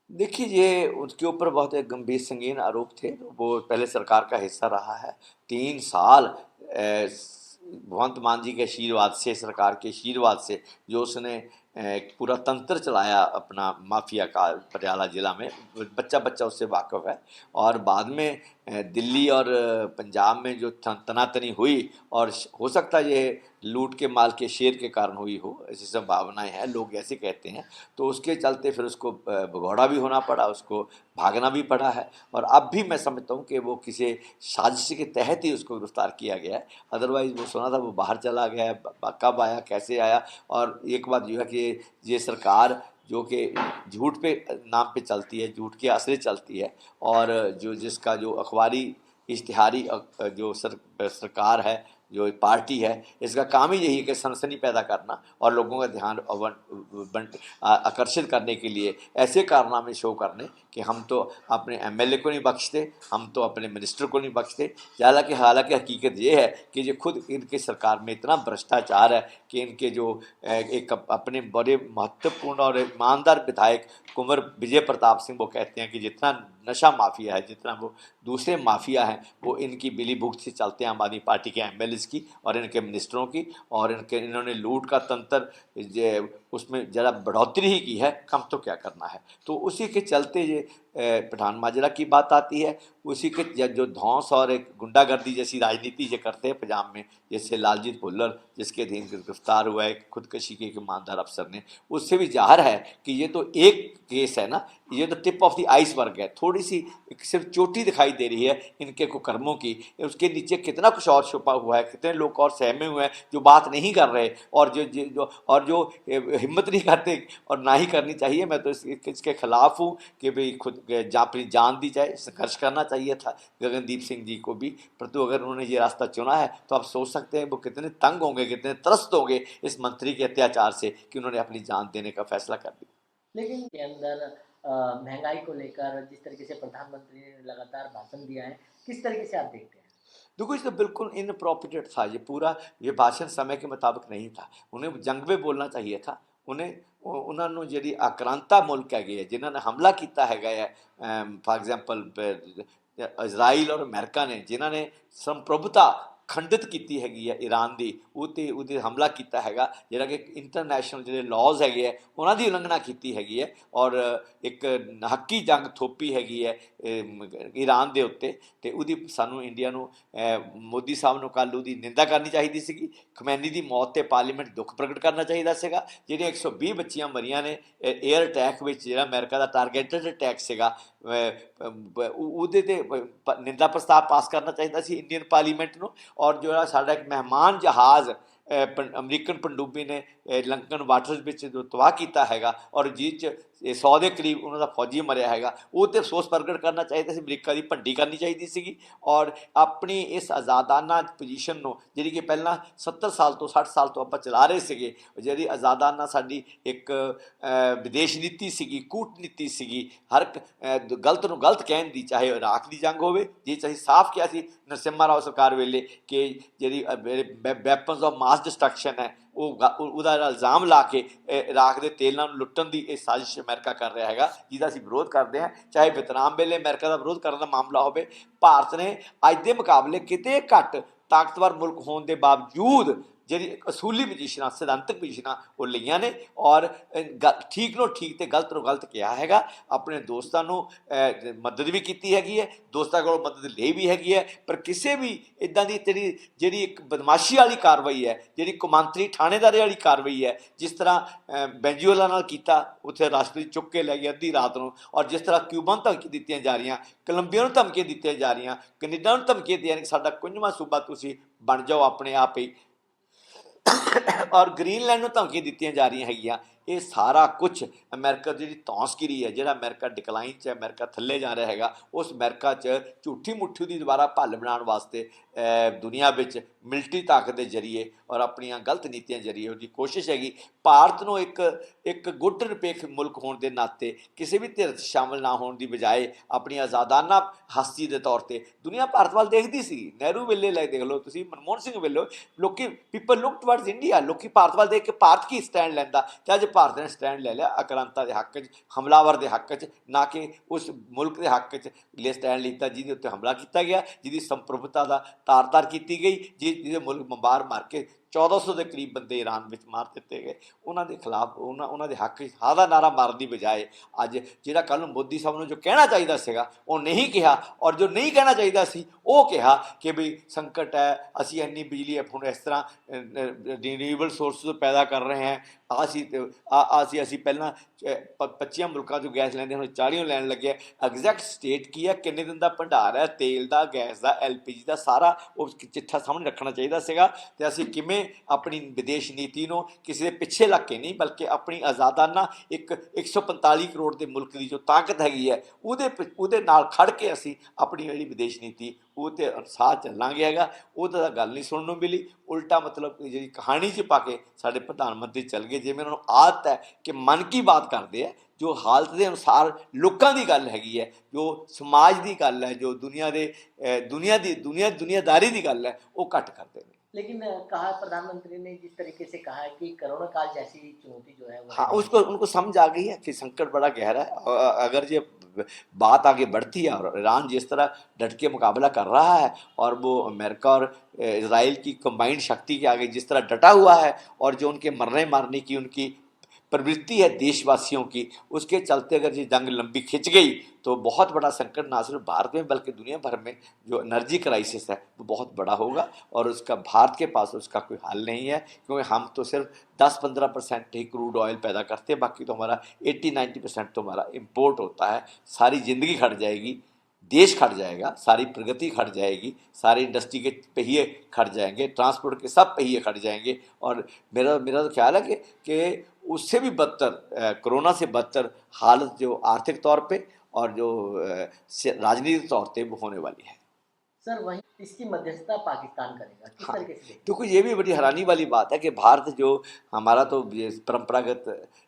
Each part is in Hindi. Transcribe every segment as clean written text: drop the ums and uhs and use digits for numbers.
देखिए, ये उसके ऊपर बहुत एक गंभीर संगीन आरोप थे। वो पहले सरकार का हिस्सा रहा है। 3 साल भगवंत मान जी के आशीर्वाद से, सरकार के आशीर्वाद से जो उसने एक पूरा तंत्र चलाया अपना माफिया का पटियाला ज़िला में, बच्चा-बच्चा उससे वाकिफ़ है। और बाद में दिल्ली और पंजाब में जो तनातनी हुई, और हो सकता है ये लूट के माल के शेर के कारण हुई हो, ऐसी संभावनाएँ हैं, लोग ऐसे कहते हैं। तो उसके चलते फिर उसको भगौड़ा भी होना पड़ा, उसको भागना भी पड़ा है। और अब भी मैं समझता हूँ कि वो किसी साजिश के तहत ही उसको गिरफ्तार किया गया है। अदरवाइज़ वो सुना था वो बाहर चला गया है, कब आया, कैसे आया। और एक बात जो है कि ये सरकार जो कि झूठ पे नाम पे चलती है, झूठ के आसरे चलती है, और जो जिसका जो अखबारी इश्तिहारी जो सरकार है, जो पार्टी है, इसका काम ही यही है कि सनसनी पैदा करना और लोगों का ध्यान आकर्षित करने के लिए ऐसे कारनामे शो करने कि हम तो अपने एमएलए को नहीं बख्शते, हम तो अपने मिनिस्टर को नहीं बख्शते। हालांकि हालांकि हकीकत ये है कि जो खुद इनकी सरकार में इतना भ्रष्टाचार है कि इनके जो एक अपने बड़े महत्वपूर्ण और ईमानदार विधायक कुंवर विजय प्रताप सिंह, वो कहते हैं कि जितना नशा माफिया है, जितना वो दूसरे माफिया हैं, वो इनकी बिली भुगत से चलते हैं, आम आदमी पार्टी के एमएलए की और इनके मिनिस्टरों की। और इन्होंने लूट का तंत्र उसमें ज़रा बढ़ोतरी ही की है, कम तो क्या करना है। तो उसी के चलते ये पठान माजरा की बात आती है। उसी के जो धौंस और एक गुंडागर्दी जैसी राजनीति ये करते हैं पंजाब में, जैसे लालजीत भुल्लर जिसके अधीन गिरफ्तार हुआ है खुदकशी के एक ईमानदार अफसर ने, उससे भी जाहिर है कि ये तो एक केस है ना, ये तो टिप ऑफ द आइसबर्ग है, थोड़ी सी सिर्फ चोटी दिखाई दे रही है इनके कुकर्मों की। उसके नीचे कितना कुछ और छुपा हुआ है, कितने लोग और सहमे हुए हैं जो बात नहीं कर रहे, और जो हिम्मत नहीं करते और ना ही करनी चाहिए। मैं तो इसके खिलाफ हूँ कि भाई खुद अपनी जान दी जाए, संघर्ष करना चाहिए था गगनदीप सिंह जी को भी, परंतु अगर उन्होंने ये रास्ता चुना है तो आप सोच सकते हैं वो कितने तंग होंगे, कितने त्रस्त होंगे इस मंत्री के अत्याचार से कि उन्होंने अपनी जान देने का फैसला कर दिया। लेकिन के अंदर महंगाई को लेकर जिस तरीके से प्रधानमंत्री ने लगातार भाषण दिया है, किस तरीके से आप देखते हैं? देखो, ये तो बिल्कुल इनअप्रोप्रिएट था, ये पूरा ये भाषण समय के मुताबिक नहीं था। उन्हें जंग में बोलना चाहिए था। उन्हें उन्होंने ਜਿਹੜੀ आक्रांता मुल्क है जिन्होंने हमला किया है, फॉर एग्जाम्पल इजराइल और अमेरिका ने जिन्होंने संप्रभुता खंडित की हैगी है ईरान की, ਉਹਤੇ हमला किया है, ਜਿਹੜਾ कि इंटरनैशनल ਜਿਹੜੇ लॉज है उन्होंने की उलंघना की हैगी है, और एक हक्की जंग थोपी हैगी है ईरान के उत्ते। तो ਉਹਦੀ ਸਾਨੂੰ इंडिया ਨੂੰ मोदी साहब ਨੂੰ ਕੱਲ੍ਹ ਉਹਦੀ ਨਿੰਦਾ ਕਰਨੀ ਚਾਹੀਦੀ ਸੀਗੀ। ਖਮੈਨੀ ਦੀ ਮੌਤ 'ਤੇ ਪਾਰਲੀਮੈਂਟ ਦੁੱਖ ਪ੍ਰਗਟ ਕਰਨਾ ਚਾਹੀਦਾ ਸੀਗਾ। ਜਿਹੜੀਆਂ 120 ਬੱਚੀਆਂ ਮਰੀਆਂ ਨੇ ਏਅਰ ਅਟੈਕ ਵਿੱਚ, ਜਿਹੜਾ ਅਮਰੀਕਾ ਦਾ ਟਾਰਗੇਟਡ ਅਟੈਕ ਸੀਗਾ, ਉਹਦੇ 'ਤੇ ਨਿੰਦਾ ਪ੍ਰਸਤਾਵ ਪਾਸ ਕਰਨਾ ਚਾਹੀਦਾ ਸੀ ਇੰਡੀਅਨ ਪਾਰਲੀਮੈਂਟ ਨੂੰ। ਔਰ ਜਿਹੜਾ ਸਾਡਾ ਇੱਕ ਮਹਿਮਾਨ ਜਹਾਜ਼ ਅਮਰੀਕਨ ਪਣਡੁੱਬੀ ਨੇ ਲੰਕਨ ਵਾਟਰਸ ਵਿੱਚ ਜੋ ਤਬਾਹ ਕੀਤਾ ਹੈਗਾ, ਔਰ ਜਿਸ 'ਚ 100 ਦੇ ਕਰੀਬ ਉਹਨਾਂ ਦਾ ਫੌਜੀ ਮਰਿਆ ਹੈਗਾ, ਉਹ 'ਤੇ ਅਫਸੋਸ ਪ੍ਰਗਟ ਕਰਨਾ ਚਾਹੀਦਾ ਸੀ। ਅਮਰੀਕਾ ਦੀ ਭੰਡੀ ਕਰਨੀ ਚਾਹੀਦੀ ਸੀਗੀ। ਔਰ ਆਪਣੀ ਇਸ ਆਜ਼ਾਦਾਨਾ ਪੋਜੀਸ਼ਨ ਨੂੰ, ਜਿਹੜੀ ਕਿ ਪਹਿਲਾਂ 70 ਸਾਲ ਤੋਂ 60 ਸਾਲ ਤੋਂ ਆਪਾਂ ਚਲਾ ਰਹੇ ਸੀਗੇ, ਜਿਹੜੀ ਆਜ਼ਾਦਾਨਾ ਸਾਡੀ ਇੱਕ ਵਿਦੇਸ਼ ਨੀਤੀ ਸੀਗੀ, ਕੂਟਨੀਤੀ ਸੀਗੀ, ਹਰ ਗਲਤ ਨੂੰ ਗਲਤ ਕਹਿਣ ਦੀ, ਚਾਹੇ ਇਰਾਕ ਦੀ ਜੰਗ ਹੋਵੇ, ਜਿਸ 'ਚ ਅਸੀਂ ਸਾਫ਼ ਕਿਹਾ ਸੀ ਨਰਸਿਮਹਾ ਰਾਓ ਸਰਕਾਰ ਵੇਲੇ ਕਿ ਜਿਹੜੀ ਵੈਪਨਸ ਆਫ ਮਾਸ ਡਿਸਟਰਕਸ਼ਨ ਹੈ, ਉਹਦਾ ਇਲਜ਼ਾਮ ਲਾ ਕੇ ਇਰਾਕ ਦੇ ਤੇਲਾਂ ਨੂੰ ਲੁੱਟਣ ਦੀ ਇਹ ਸਾਜ਼ਿਸ਼ ਅਮਰੀਕਾ ਕਰ ਰਿਹਾ ਹੈਗਾ, ਜਿਹਦਾ ਅਸੀਂ ਵਿਰੋਧ ਕਰਦੇ ਹਾਂ। ਚਾਹੇ ਵਿਤਨਾਮ ਵੇਲੇ ਅਮਰੀਕਾ ਦਾ ਵਿਰੋਧ ਕਰਨ ਦਾ ਮਾਮਲਾ ਹੋਵੇ, ਭਾਰਤ ਨੇ ਅੱਜ ਦੇ ਮੁਕਾਬਲੇ ਕਿਤੇ ਘੱਟ ਤਾਕਤਵਰ ਮੁਲਕ ਹੋਣ ਦੇ ਬਾਵਜੂਦ ਜਿਹੜੀ ਅਸੂਲੀ ਪੋਜੀਸ਼ਨਾਂ, ਸਿਧਾਂਤਕ ਪੋਜੀਸ਼ਨਾਂ ਉਹ ਲਈਆਂ ਨੇ, ਔਰ ਠੀਕ ਨੂੰ ਠੀਕ ਅਤੇ ਗਲਤ ਨੂੰ ਗਲਤ ਕਿਹਾ ਹੈਗਾ। ਆਪਣੇ ਦੋਸਤਾਂ ਨੂੰ ਮਦਦ ਵੀ ਕੀਤੀ ਹੈਗੀ ਹੈ, ਦੋਸਤਾਂ ਕੋਲੋਂ ਮਦਦ ਲਈ ਵੀ ਹੈਗੀ ਹੈ, ਪਰ ਕਿਸੇ ਵੀ ਇੱਦਾਂ ਦੀ ਜਿਹੜੀ ਇੱਕ ਬਦਮਾਸ਼ੀ ਵਾਲੀ ਕਾਰਵਾਈ ਹੈ, ਜਿਹੜੀ ਕੌਮਾਂਤਰੀ ਥਾਣੇਦਾਰੀ ਵਾਲੀ ਕਾਰਵਾਈ ਹੈ, ਜਿਸ ਤਰ੍ਹਾਂ ਵੈਨਜ਼ੂਏਲਾ ਨਾਲ ਕੀਤਾ, ਉੱਥੇ ਰਾਸ਼ਟਰਪਤੀ ਚੁੱਕ ਕੇ ਲੈ ਗਏ ਅੱਧੀ ਰਾਤ ਨੂੰ, ਔਰ ਜਿਸ ਤਰ੍ਹਾਂ ਕਿਊਬਾ ਨੂੰ ਧਮਕੀ ਦਿੱਤੀਆਂ ਜਾ ਰਹੀਆਂ, ਕੋਲੰਬੀਆ ਨੂੰ ਧਮਕੀਆਂ ਦਿੱਤੀਆਂ ਜਾ ਰਹੀਆਂ, ਕੈਨੇਡਾ ਨੂੰ ਧਮਕੀਆਂ ਦੇ ਰਹੀਆਂ ਕਿ ਸਾਡਾ 51ਵਾਂ ਸੂਬਾ ਤੁਸੀਂ ਬਣ ਜਾਓ ਆਪਣੇ ਆਪ ਹੀ, ਔਰ ਗ੍ਰੀਨਲੈਂਡ ਨੂੰ ਧਮਕੀਆਂ ਦਿੱਤੀਆਂ ਜਾ ਰਹੀਆਂ ਹੈਗੀਆਂ। ਇਹ ਸਾਰਾ ਕੁਛ ਅਮਰੀਕਾ ਦੀ ਜਿਹੜੀ ਧੌਂਸਗਿਰੀ ਹੈ, ਜਿਹੜਾ ਅਮਰੀਕਾ ਡਿਕਲਾਈਨ 'ਚ, ਅਮਰੀਕਾ ਥੱਲੇ ਜਾ ਰਿਹਾ ਹੈਗਾ, ਉਸ ਅਮਰੀਕਾ 'ਚ ਝੂਠੀ ਮੁੱਠੀ ਦੀ ਦੁਬਾਰਾ ਭੱਲ ਬਣਾਉਣ ਵਾਸਤੇ ਦੁਨੀਆ ਵਿੱਚ ਮਿਲਟਰੀ ਤਾਕਤ ਦੇ ਜ਼ਰੀਏ ਔਰ ਆਪਣੀਆਂ ਗਲਤ ਨੀਤੀਆਂ ਜ਼ਰੀਏ ਉਹਦੀ ਕੋਸ਼ਿਸ਼ ਹੈਗੀ ਭਾਰਤ ਨੂੰ ਇੱਕ ਗੁੱਟ ਨਿਰਪੇਖ ਮੁਲਕ ਹੋਣ ਦੇ ਨਾਤੇ ਕਿਸੇ ਵੀ ਧਿਰ 'ਚ ਸ਼ਾਮਲ ਨਾ ਹੋਣ ਦੀ ਬਜਾਏ ਆਪਣੀ ਆਜ਼ਾਦਾਨਾ ਹਸਤੀ ਦੇ ਤੌਰ ਤੇ ਦੁਨੀਆ ਭਾਰਤ ਵੱਲ ਦੇਖਦੀ ਸੀ। ਨਹਿਰੂ ਵੇਲੇ ਲੈ ਦੇਖ ਲਓ ਤੁਸੀਂ, ਮਨਮੋਹਨ ਸਿੰਘ ਵੇਲੇ ਲੋਕੀ ਪੀਪਲ ਲੁੱਕ ਟੁਵਰਡਸ ਇੰਡੀਆ, ਲੋਕੀ ਭਾਰਤ ਵੱਲ ਦੇਖ ਕੇ ਭਾਰਤ ਕੀ ਸਟੈਂਡ ਲੈਂਦਾ, ਤੇ ਅੱਜ ਭਾਰਤ ਨੇ ਸਟੈਂਡ ਲੈ ਲਿਆ ਆਕਰਾਂਤਾ ਦੇ ਹੱਕ 'ਚ, ਹਮਲਾਵਰ ਦੇ ਹੱਕ 'ਚ, ਨਾ ਕਿ ਉਸ ਮੁਲਕ ਦੇ ਹੱਕ 'ਚ ਲੈ ਸਟੈਂਡ ਲਿੱਤਾ ਜਿਹਦੇ ਉੱਤੇ ਹਮਲਾ ਕੀਤਾ ਗਿਆ, ਜਿਹਦੀ ਸੰਪ੍ਰਭੁਤਾ ਦਾ ਤਾਰ ਕੀਤੀ ਗਈ, ਜਿਹਦੇ ਮੁਲਕ ਬੰਬਾਰ ਮਾਰ ਕੇ 1400 ਦੇ ਕਰੀਬ ਬੰਦੇ ਈਰਾਨ ਵਿੱਚ ਮਾਰ ਦਿੱਤੇ ਗਏ। ਉਹਨਾਂ ਦੇ ਖਿਲਾਫ ਉਹਨਾਂ ਦੇ ਹੱਕ 'ਚ ਹਾਂ ਦਾ ਨਾਰਾ ਮਾਰਨ ਦੀ ਬਜਾਏ ਅੱਜ ਜਿਹੜਾ ਕੱਲ੍ਹ ਨੂੰ ਮੋਦੀ ਸਾਹਿਬ ਨੂੰ ਜੋ ਕਹਿਣਾ ਚਾਹੀਦਾ ਸੀਗਾ ਉਹ ਨਹੀਂ ਕਿਹਾ, ਔਰ ਜੋ ਨਹੀਂ ਕਹਿਣਾ ਚਾਹੀਦਾ ਸੀ ਉਹ ਕਿਹਾ ਕਿ ਵੀ ਸੰਕਟ ਹੈ, ਅਸੀਂ ਇੰਨੀ ਬਿਜਲੀ ਹੁਣ ਇਸ ਤਰ੍ਹਾਂ ਰੀਨਿਊਏਬਲ ਸੋਰਸ ਤੋਂ ਪੈਦਾ ਕਰ ਰਹੇ ਹਾਂ, ਅਸੀਂ ਪਹਿਲਾਂ 25 ਮੁਲਕਾਂ 'ਚੋਂ ਗੈਸ ਲੈਂਦੇ, ਹੁਣ 40 ਲੈਣ ਲੱਗੇ। ਐਗਜ਼ੈਕਟ ਸਟੇਟ ਕੀ ਹੈ, ਕਿੰਨੇ ਦਿਨ ਦਾ ਭੰਡਾਰ ਹੈ ਤੇਲ ਦਾ, ਗੈਸ ਦਾ, LPG ਦਾ, ਸਾਰਾ ਉਹ ਚਿੱਠਾ ਸਾਹਮਣੇ ਰੱਖਣਾ ਚਾਹੀਦਾ ਸੀਗਾ। ਤੇ ਅਸੀਂ ਕਿਵੇਂ ਆਪਣੀ ਵਿਦੇਸ਼ ਨੀਤੀ ਨੂੰ ਕਿਸੇ ਦੇ ਪਿੱਛੇ ਲੱਗ ਕੇ ਨਹੀਂ, ਬਲਕਿ ਆਪਣੀ ਆਜ਼ਾਦਾਨਾ 145 ਕਰੋੜ ਦੇ ਮੁਲਕ ਦੀ ਜੋ ਤਾਕਤ ਹੈਗੀ ਹੈ ਉਹਦੇ ਨਾਲ ਖੜ ਕੇ ਅਸੀਂ ਆਪਣੀ ਜਿਹੜੀ ਵਿਦੇਸ਼ ਨੀਤੀ ਉਹ ਤੇ ਅਨੁਸਾਰ ਚੱਲਾਂਗੇ ਹੈਗਾ। ਉਹਦਾ ਤਾਂ ਗੱਲ ਨਹੀਂ ਸੁਣਨ ਨੂੰ ਮਿਲੀ, ਉਲਟਾ ਮਤਲਬ ਜਿਹੜੀ ਕਹਾਣੀ 'ਚ ਪਾ ਕੇ ਸਾਡੇ ਪ੍ਰਧਾਨ ਮੰਤਰੀ ਚੱਲ ਗਏ, ਜਿਵੇਂ ਉਹਨਾਂ ਨੂੰ ਆਦਤ ਹੈ ਕਿ ਮਨ ਕੀ ਬਾਤ ਕਰਦੇ ਆ, ਜੋ ਹਾਲਤ ਦੇ ਅਨੁਸਾਰ ਲੋਕਾਂ ਦੀ ਗੱਲ ਹੈਗੀ ਹੈ, ਜੋ ਸਮਾਜ ਦੀ ਗੱਲ ਹੈ, ਜੋ ਦੁਨੀਆਦਾਰੀ ਦੀ ਗੱਲ है वो घट करते हैं। लेकिन कहा प्रधानमंत्री ने जिस तरीके से कहा है कि कोरोना काल जैसी चुनौती जो है वो हाँ, उसको उनको समझ आ गई है कि संकट बड़ा गहरा है, और अगर ये बात आगे बढ़ती है और ईरान जिस तरह डट के मुकाबला कर रहा है और वो अमेरिका और इसराइल की कंबाइंड शक्ति के आगे जिस तरह डटा हुआ है, और जो उनके मरने मारने की उनकी प्रवृत्ति है देशवासियों की, उसके चलते अगर ये जंग लंबी खिंच गई तो बहुत बड़ा संकट ना सिर्फ भारत में बल्कि दुनिया भर में जो एनर्जी क्राइसिस है वो बहुत बड़ा होगा, और उसका भारत के पास उसका कोई हल नहीं है, क्योंकि हम तो सिर्फ 10-15% ही क्रूड ऑयल पैदा करते हैं, बाकी तो हमारा 80-90% तो हमारा इम्पोर्ट होता है। सारी ज़िंदगी खट जाएगी, देश खट जाएगा, सारी प्रगति खट जाएगी, सारी इंडस्ट्री के पहिए खट जाएंगे, ट्रांसपोर्ट के सब पहिए खट जाएंगे। और मेरा तो ख्याल है कि उससे भी बदतर, कोरोना से बदतर हालत जो आर्थिक तौर पे और जो राजनीतिक तौर पे वो होने वाली है। सर वहीं इसकी मध्यस्थता पाकिस्तान करेगा किस तरीके से? देखो ये भी बड़ी हैरानी वाली बात है कि भारत जो हमारा तो ये परंपरागत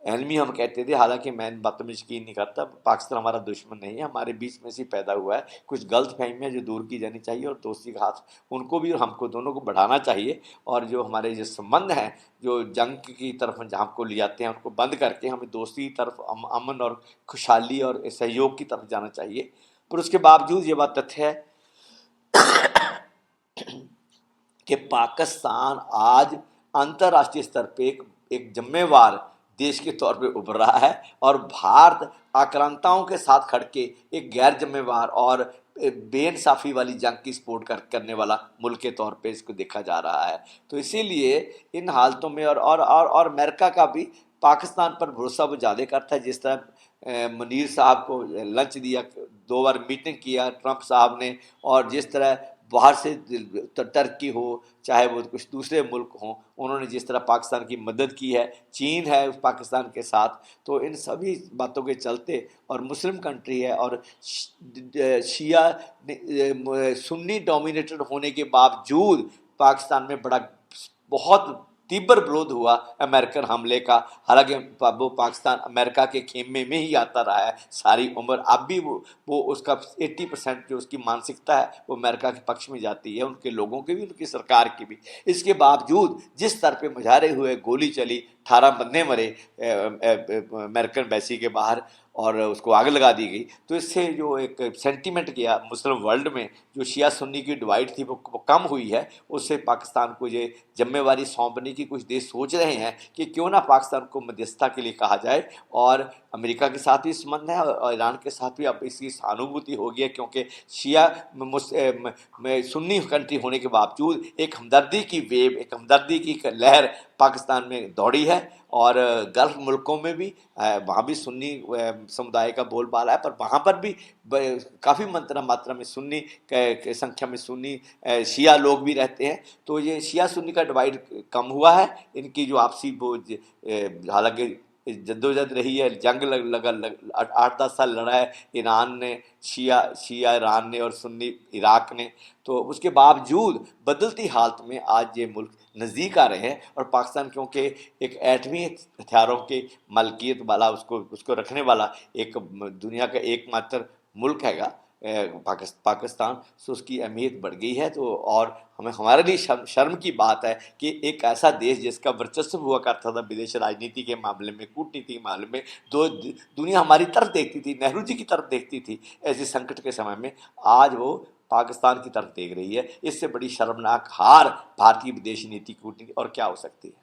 एनमी हम कहते थे, हालांकि मैं इन बातों में यकीन नहीं करता, पाकिस्तान हमारा दुश्मन नहीं है, हमारे बीच में से पैदा हुआ है। कुछ गलत फहमियाँ जो दूर की जानी चाहिए और दोस्ती का हाथ उनको भी और हमको दोनों को बढ़ाना चाहिए, और जो हमारे जो संबंध हैं जो जंग की तरफ जहाँ को ले जाते हैं उनको बंद करके हमें दोस्ती की तरफ, अमन और खुशहाली और सहयोग की तरफ जाना चाहिए। पर उसके बावजूद ये बात तथ्य है कि पाकिस्तान आज अंतर्राष्ट्रीय स्तर पे एक जिम्मेवार देश के तौर पे उभर रहा है, और भारत आक्रांताओं के साथ खड़ के एक गैर जिम्मेवार और बेइंसाफ़ी वाली जंग की सपोर्ट करने वाला मुल्क के तौर पे इसको देखा जा रहा है। तो इसीलिए इन हालतों में और अमेरिका का भी पाकिस्तान पर भरोसा वो ज़्यादा करता है। जिस तरह मुनीर साहब को लंच दिया, 2 बार मीटिंग किया ट्रंप साहब ने, और जिस तरह बाहर से टर्की हो चाहे वो कुछ दूसरे मुल्क हों, उन्होंने जिस तरह पाकिस्तान की मदद की है, चीन है उस पाकिस्तान के साथ, तो इन सभी बातों के चलते, और मुस्लिम कंट्री है और शिया सुन्नी डोमिनेटेड होने के बावजूद पाकिस्तान में बहुत तीव्र विरोध हुआ अमेरिकन हमले का। हालांकि वो पाकिस्तान अमेरिका के खेमे में ही आता रहा है सारी उम्र, अब भी वो उसका 80% जो उसकी मानसिकता है वो अमेरिका के पक्ष में जाती है, उनके लोगों की भी उनकी सरकार की भी। इसके बावजूद जिस स्तर पे मुजाहरे हुए, गोली चली, 18 बंदे मरे अमेरिकन एम्बेसी के बाहर और उसको आग लगा दी गई, तो इससे जो एक सेंटीमेंट किया मुस्लिम वर्ल्ड में, जो शिया सुन्नी की डिवाइड थी वो कम हुई है। उससे पाकिस्तान को ये जिम्मेवारी सौंपने की कुछ देश सोच रहे हैं कि क्यों ना पाकिस्तान को मध्यस्थता के लिए कहा जाए, और अमेरिका के साथ भी संबंध है और ईरान के साथ भी अब इसकी सहानुभूति हो गई है, क्योंकि शिया सुन्नी कंट्री होने के बावजूद एक हमदर्दी की वेव, एक हमदर्दी की लहर पाकिस्तान में दौड़ी है, और गल्फ मुल्कों में भी वहाँ भी सुन्नी समुदाय का बोलबाला है, पर वहाँ पर भी काफ़ी मात्रा में सुन्नी के संख्या में सुन्नी शिया लोग भी रहते हैं। तो ये शिया सुन्नी का डिवाइड कम हुआ है, इनकी जो आपसी वो हालांकि जद्दोजहद रही है, जंग लगा 8-10 साल लड़ा है ईरान ने, शिया ईरान ने और सुन्नी इराक ने, तो उसके बावजूद बदलती हालत में आज ये मुल्क नज़दीक आ रहे हैं। और पाकिस्तान क्योंकि एक एटमी हथियारों की मलकियत वाला, उसको रखने वाला एक दुनिया का एकमात्र मुल्क हैगा पाकिस्तान, सो उसकी अहमियत बढ़ गई है। तो और हमारे लिए शर्म की बात है कि एक ऐसा देश जिसका वर्चस्व हुआ करता था विदेश राजनीति के मामले में, कूटनीति के मामले में, दुनिया हमारी तरफ देखती थी, नेहरू जी की तरफ देखती थी ऐसे संकट के समय में, आज वो पाकिस्तान की तरफ देख रही है। इससे बड़ी शर्मनाक हार भारतीय विदेश नीति, कूटनीति और क्या हो सकती है।